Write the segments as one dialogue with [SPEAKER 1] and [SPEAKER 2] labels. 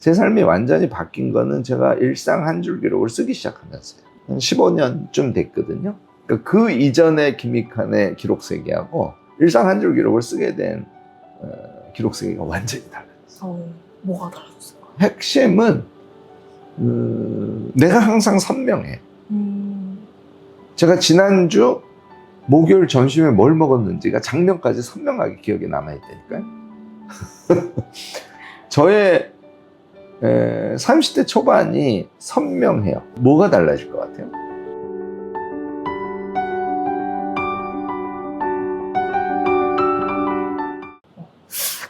[SPEAKER 1] 제 삶이 완전히 바뀐 거는 제가 일상 한 줄 기록을 쓰기 시작하면서요. 한 15년쯤 됐거든요. 그러니까 그 이전의 김익환의 기록 세계하고 일상 한 줄 기록을 쓰게 된 기록 세계가 완전히 달라졌어요.
[SPEAKER 2] 뭐가 달라졌어요?
[SPEAKER 1] 핵심은 내가 항상 선명해. 제가 지난주 목요일 점심에 뭘 먹었는지가 작년까지 선명하게 기억에 남아있다니까요. 저의 30대 초반이 선명해요. 뭐가 달라질 것 같아요?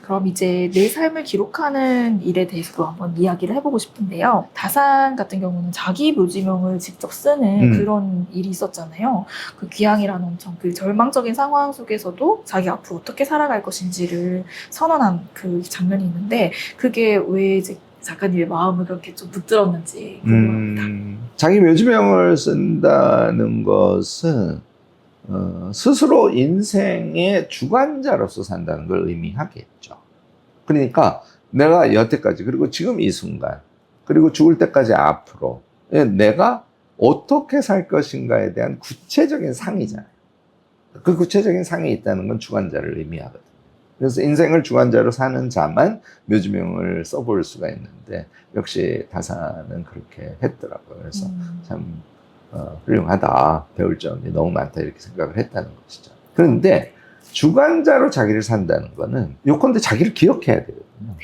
[SPEAKER 2] 그럼 이제 내 삶을 기록하는 일에 대해서도 한번 이야기를 해보고 싶은데요. 다산 같은 경우는 자기 묘지명을 직접 쓰는 그런 일이 있었잖아요. 그 귀향이라는 엄청 그 절망적인 상황 속에서도 자기 앞으로 어떻게 살아갈 것인지를 선언한 그 장면이 있는데 그게 왜 이제 작가님의 마음을 그렇게 좀 붙들었는지 궁금합니다.
[SPEAKER 1] 자기 묘지명을 쓴다는 것은 스스로 인생의 주관자로서 산다는 걸 의미하겠죠. 그러니까 내가 여태까지 그리고 지금 이 순간 그리고 죽을 때까지 앞으로 내가 어떻게 살 것인가에 대한 구체적인 상이잖아요. 그 구체적인 상이 있다는 건 주관자를 의미하거든요. 그래서 인생을 주관자로 사는 자만 묘지명을 써볼 수가 있는데 역시 다산은 그렇게 했더라고요. 그래서 참 훌륭하다, 배울 점이 너무 많다 이렇게 생각을 했다는 것이죠. 그런데 주관자로 자기를 산다는 거는 요컨대 자기를 기억해야 되거든요.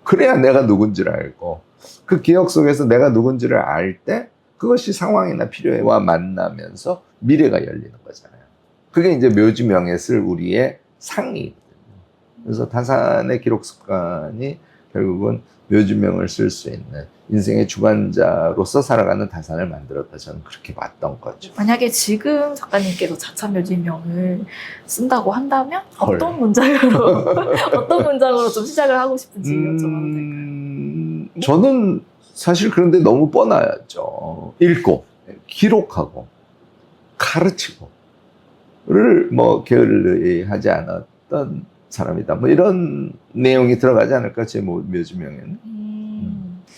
[SPEAKER 1] 그래야 내가 누군지를 알고 그 기억 속에서 내가 누군지를 알 때 그것이 상황이나 필요와 만나면서 미래가 열리는 거잖아요. 그게 이제 묘지명에 쓸 우리의 상이거든요. 그래서 다산의 기록 습관이 결국은 묘지명을 쓸 수 있는 인생의 주관자로서 살아가는 다산을 만들었다. 저는 그렇게 봤던 거죠.
[SPEAKER 2] 만약에 지금 작가님께서 자찬묘지명을 쓴다고 한다면 어떤 문장으로 어떤 문장으로 좀 시작을 하고 싶은지 여쭤봐도 될까요?
[SPEAKER 1] 저는 사실 그런데 너무 뻔하죠. 읽고 기록하고 가르치고를 뭐 게을리하지 않았던 사람이다. 뭐 이런 내용이 들어가지 않을까 제 묘지명에는.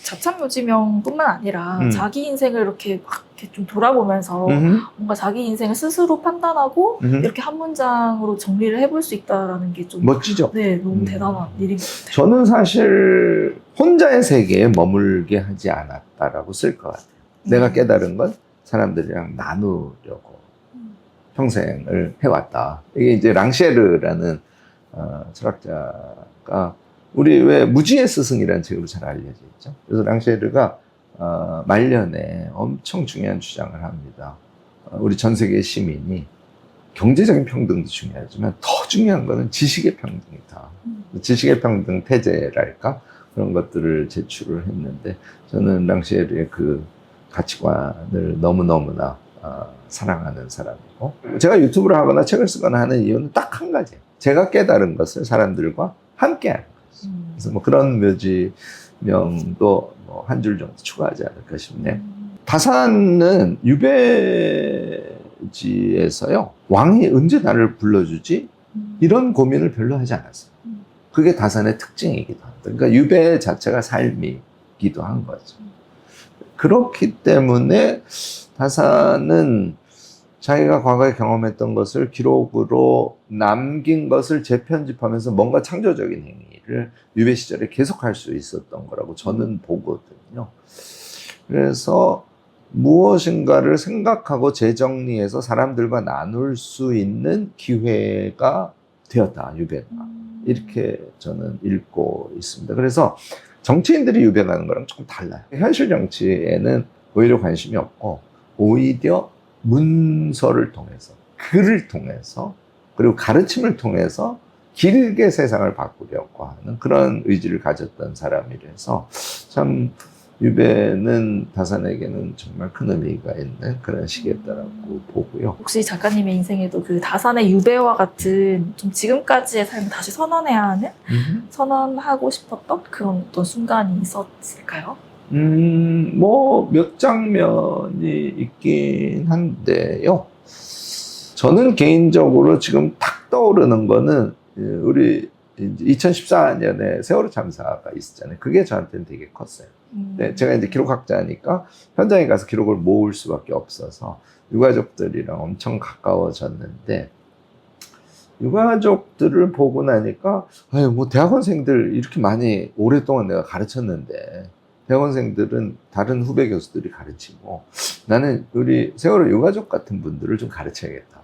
[SPEAKER 2] 자찬묘지명뿐만 아니라 자기 인생을 이렇게 막 이렇게 좀 돌아보면서 뭔가 자기 인생을 스스로 판단하고 이렇게 한 문장으로 정리를 해볼 수 있다라는 게 좀
[SPEAKER 1] 멋지죠.
[SPEAKER 2] 네, 너무 대단한 일인 것 같아요.
[SPEAKER 1] 저는 사실 혼자의 세계에 머물게 하지 않았다라고 쓸 것 같아요. 내가 깨달은 건 사람들이랑 나누려고 평생을 해왔다. 이게 이제 랑셰르라는 철학자가 우리 왜 무지의 스승이라는 책으로 잘 알려져 있죠. 그래서 랑셰르가 말년에 엄청 중요한 주장을 합니다. 우리 전 세계 시민이 경제적인 평등도 중요하지만 더 중요한 거는 지식의 평등이다. 지식의 평등 태제랄까 그런 것들을 제출을 했는데 저는 랑셰르의 그 가치관을 너무너무나 사랑하는 사람이고 제가 유튜브를 하거나 책을 쓰거나 하는 이유는 딱 한 가지예요. 제가 깨달은 것을 사람들과 함께 하는 거죠. 그래서 뭐 그런 묘지명도 뭐 한 줄 정도 추가하지 않을까 싶네요. 다산은 유배지에서요. 왕이 언제 나를 불러주지? 이런 고민을 별로 하지 않았어요. 그게 다산의 특징이기도 합니다. 그러니까 유배 자체가 삶이기도 한 거죠. 그렇기 때문에 다산은 자기가 과거에 경험했던 것을 기록으로 남긴 것을 재편집하면서 뭔가 창조적인 행위를 유배 시절에 계속할 수 있었던 거라고 저는 보거든요. 그래서 무엇인가를 생각하고 재정리해서 사람들과 나눌 수 있는 기회가 되었다, 유배가. 이렇게 저는 읽고 있습니다. 그래서 정치인들이 유배 가는 거랑 조금 달라요. 현실 정치에는 오히려 관심이 없고 오히려 문서를 통해서 글을 통해서 그리고 가르침을 통해서 길게 세상을 바꾸려고 하는 그런 의지를 가졌던 사람이라서 참 유배는 다산에게는 정말 큰 의미가 있는 그런 시기였다라고 보고요.
[SPEAKER 2] 혹시 작가님의 인생에도 그 다산의 유배와 같은 좀 지금까지의 삶을 다시 선언해야 하는 선언하고 싶었던 그런 어떤 순간이 있었을까요?
[SPEAKER 1] 뭐 몇 장면이 있긴 한데요. 저는 개인적으로 지금 탁 떠오르는 거는 우리 이제 2014년에 세월호 참사가 있었잖아요. 그게 저한테는 되게 컸어요. 네, 제가 이제 기록학자니까 현장에 가서 기록을 모을 수밖에 없어서 유가족들이랑 엄청 가까워졌는데, 유가족들을 보고 나니까 아유, 뭐 대학원생들 이렇게 많이 오랫동안 내가 가르쳤는데 대학원생들은 다른 후배 교수들이 가르치고 나는 우리 세월호 유가족 같은 분들을 좀 가르쳐야겠다.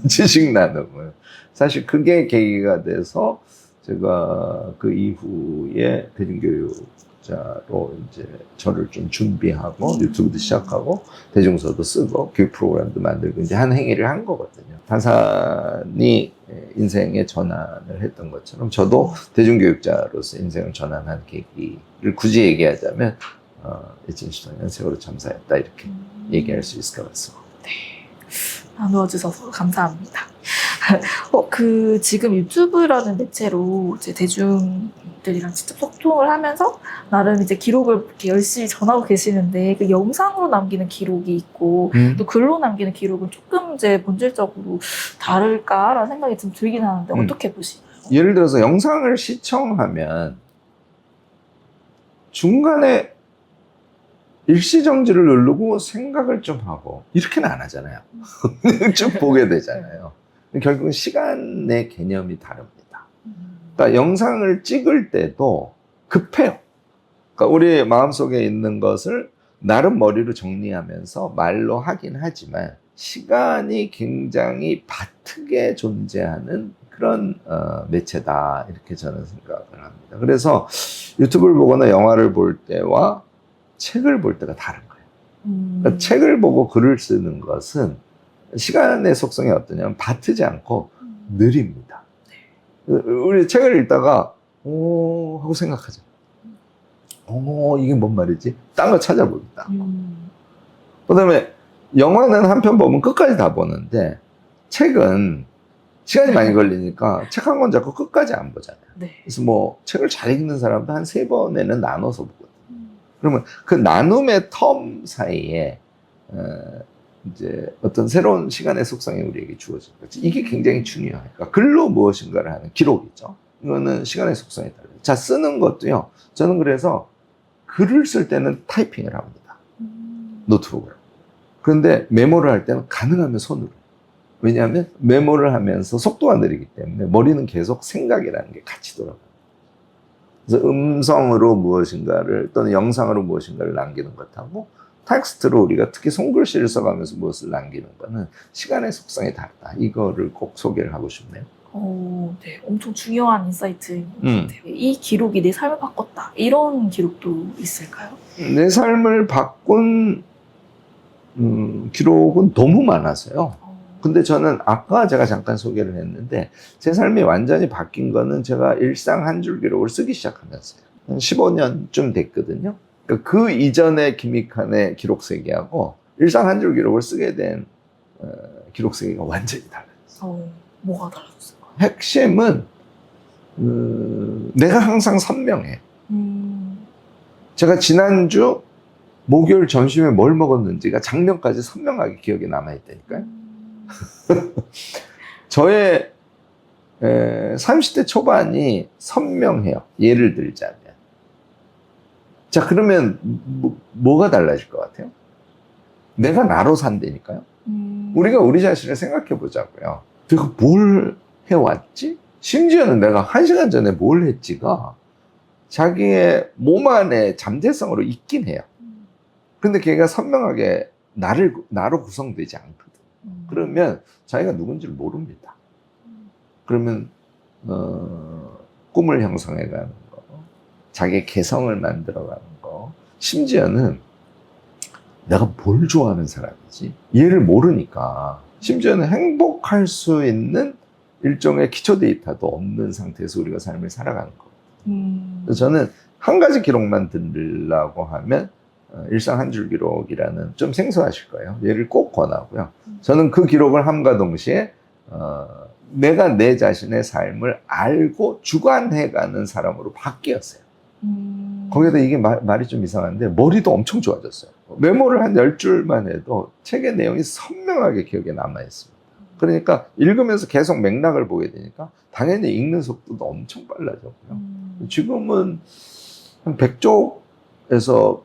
[SPEAKER 1] 지식 나눔을. 사실 그게 계기가 돼서 제가 그 이후에 대중교육자로 이제 저를 좀 준비하고 유튜브도 시작하고 대중서도 쓰고 교육 프로그램도 만들고 이제 한 행위를 한 거거든요. 다산이 인생의 전환을 했던 것처럼 저도 대중교육자로서 인생을 전환한 계기를 굳이 얘기하자면 2014년 세월호 참사였다, 이렇게 얘기할 수 있을 것 같습니다.
[SPEAKER 2] 나누어주셔서 감사합니다. 지금 유튜브라는 매체로 이제 대중들이랑 직접 소통을 하면서 나름 이제 기록을 이렇게 열심히 전하고 계시는데, 그 영상으로 남기는 기록이 있고 또 글로 남기는 기록은 조금 이제 본질적으로 다를까라는 생각이 좀 들긴 하는데 어떻게 보시나요?
[SPEAKER 1] 예를 들어서 영상을 시청하면 중간에 일시정지를 누르고 생각을 좀 하고 이렇게는 안 하잖아요. 쭉 보게 되잖아요. 결국은 시간의 개념이 다릅니다. 그러니까 영상을 찍을 때도 급해요. 그러니까 우리 마음속에 있는 것을 나름 머리로 정리하면서 말로 하긴 하지만 시간이 굉장히 바트게 존재하는 그런 매체다, 이렇게 저는 생각을 합니다. 그래서 유튜브를 보거나 영화를 볼 때와 책을 볼 때가 다른 거예요. 그러니까 책을 보고 글을 쓰는 것은 시간의 속성이 어떠냐면 바트지 않고 느립니다. 우리 책을 읽다가 오 하고 생각하죠. 이게 뭔 말이지? 딴 거 찾아봅니다. 그 다음에 영화는 한 편 보면 끝까지 다 보는데 책은 시간이 많이 걸리니까 책 한 권 잡고 끝까지 안 보잖아요.
[SPEAKER 2] 네.
[SPEAKER 1] 그래서 뭐 책을 잘 읽는 사람도 한 3번에는 나눠서 보거든요. 그러면 그 나눔의 텀 사이에 이제 어떤 새로운 시간의 속성이 우리에게 주어진 거지. 이게 굉장히 중요해요. 그러니까 글로 무엇인가를 하는 기록이죠. 이거는 시간의 속성이 달라요. 자, 쓰는 것도요. 저는 그래서 글을 쓸 때는 타이핑을 합니다. 노트북으로. 그런데 메모를 할 때는 가능하면 손으로. 왜냐하면 메모를 하면서 속도가 느리기 때문에 머리는 계속 생각이라는 게 같이 돌아가요. 그래서 음성으로 무엇인가를 또는 영상으로 무엇인가를 남기는 것하고 텍스트로 우리가 특히 손글씨를 써가면서 무엇을 남기는 거는 시간의 속성이 다르다. 이거를 꼭 소개를 하고 싶네요.
[SPEAKER 2] 네, 엄청 중요한 인사이트인 것 같아요. 이 기록이 내 삶을 바꿨다, 이런 기록도 있을까요?
[SPEAKER 1] 내 삶을 바꾼 기록은 너무 많아서요. 근데 저는 아까 제가 잠깐 소개를 했는데 제 삶이 완전히 바뀐 거는 제가 일상 한 줄 기록을 쓰기 시작하면서요. 한 15년쯤 됐거든요. 그러니까 그 이전의 김익환의 기록 세계하고 일상 한 줄 기록을 쓰게 된 기록 세계가 완전히 달라졌어요.
[SPEAKER 2] 뭐가 달라졌을까요?
[SPEAKER 1] 핵심은 내가 항상 선명해. 제가 지난주 목요일 점심에 뭘 먹었는지가 작년까지 선명하게 기억에 남아있다니까요. 저의 30대 초반이 선명해요. 예를 들자면. 자, 그러면 뭐가 달라질 것 같아요? 내가 나로 산다니까요. 우리가 우리 자신을 생각해 보자고요. 내가 뭘 해왔지? 심지어는 내가 1시간 전에 뭘 했지가 자기의 몸 안에 잠재성으로 있긴 해요. 근데 걔가 선명하게 나로 구성되지 않거든. 그러면 자기가 누군지를 모릅니다. 그러면 꿈을 형성해가는 거, 자기의 개성을 만들어가는 거, 심지어는 내가 뭘 좋아하는 사람이지? 얘를 모르니까 심지어는 행복할 수 있는 일종의 기초 데이터도 없는 상태에서 우리가 삶을 살아가는 거거든요. 그래서 저는 한 가지 기록만 들으려고 하면 일상 한 줄 기록이라는, 좀 생소하실 거예요. 얘를 꼭 권하고요. 저는 그 기록을 함과 동시에 내가 내 자신의 삶을 알고 주관해가는 사람으로 바뀌었어요. 거기다 이게 말이 좀 이상한데 머리도 엄청 좋아졌어요. 메모를 한 10줄만 해도 책의 내용이 선명하게 기억에 남아있습니다. 그러니까 읽으면서 계속 맥락을 보게 되니까 당연히 읽는 속도도 엄청 빨라졌고요. 지금은 한 100쪽에서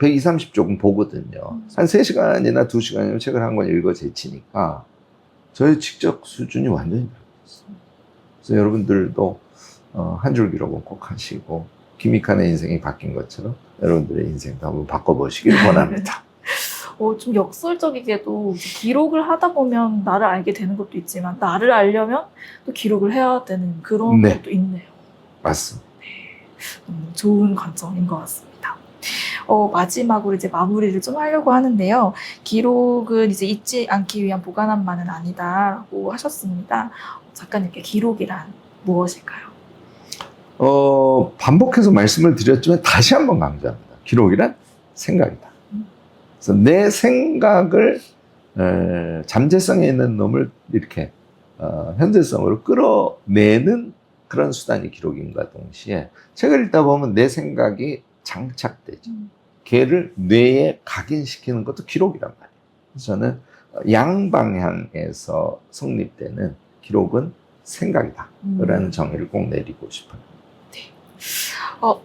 [SPEAKER 1] 120, 30쪽은 보거든요. 한 3시간이나 2시간이면 책을 한 권 읽어 제치니까 저의 직접 수준이 완전히 바뀌었어요. 그래서 여러분들도 한 줄 기록은 꼭 하시고 김익환의 인생이 바뀐 것처럼 여러분들의 인생도 한번 바꿔보시길 원합니다.
[SPEAKER 2] 좀 역설적이게도 이제 기록을 하다 보면 나를 알게 되는 것도 있지만 나를 알려면 또 기록을 해야 되는 그런
[SPEAKER 1] 네.
[SPEAKER 2] 것도 있네요.
[SPEAKER 1] 맞습니다.
[SPEAKER 2] 좋은 관점인 것 같습니다. 마지막으로 이제 마무리를 좀 하려고 하는데요. 기록은 이제 잊지 않기 위한 보관함만은 아니다라고 하셨습니다. 작가님께 기록이란 무엇일까요?
[SPEAKER 1] 반복해서 말씀을 드렸지만 다시 한번 강조합니다. 기록이란 생각이다. 그래서 내 생각을 잠재성에 있는 놈을 이렇게 현재성으로 끌어내는 그런 수단이 기록인과 동시에 책을 읽다 보면 내 생각이 장착되죠. 걔를 뇌에 각인시키는 것도 기록이란 말이에요. 그래서 저는 양방향에서 성립되는 기록은 생각이다 라는 정의를 꼭 내리고 싶어요.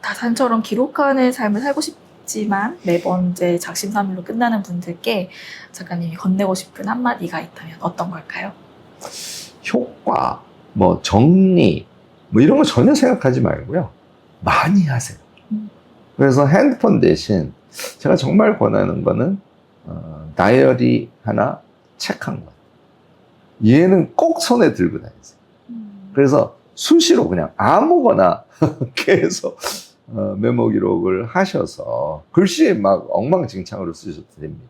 [SPEAKER 2] 다산처럼 기록하는 삶을 살고 싶지만 매번 이제 작심삼일로 끝나는 분들께 작가님이 건네고 싶은 한마디가 있다면 어떤 걸까요?
[SPEAKER 1] 효과, 정리, 이런 거 전혀 생각하지 말고요. 많이 하세요. 그래서 핸드폰 대신 제가 정말 권하는 거는 다이어리 하나, 책 한 권. 얘는 꼭 손에 들고 다니세요. 그래서 수시로 그냥 아무거나 계속 메모 기록을 하셔서 글씨 막 엉망진창으로 쓰셔도 됩니다.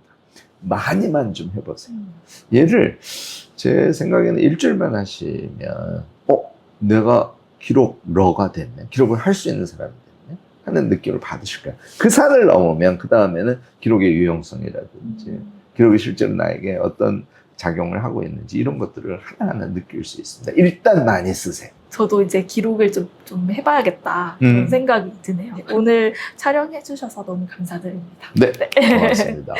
[SPEAKER 1] 많이만 좀 해보세요. 얘를 제 생각에는 일주일만 하시면 내가 기록러가 됐네. 기록을 할 수 있는 사람이 됐네. 하는 느낌을 받으실 거예요. 그 산을 넘으면 그 다음에는 기록의 유용성이라든지 기록이 실제로 나에게 어떤 작용을 하고 있는지 이런 것들을 하나하나 느낄 수 있습니다. 일단 많이 쓰세요.
[SPEAKER 2] 저도 이제 기록을 좀 해봐야겠다 그런 생각이 드네요. 오늘 촬영해 주셔서 너무 감사드립니다.
[SPEAKER 1] 네, 고맙습니다.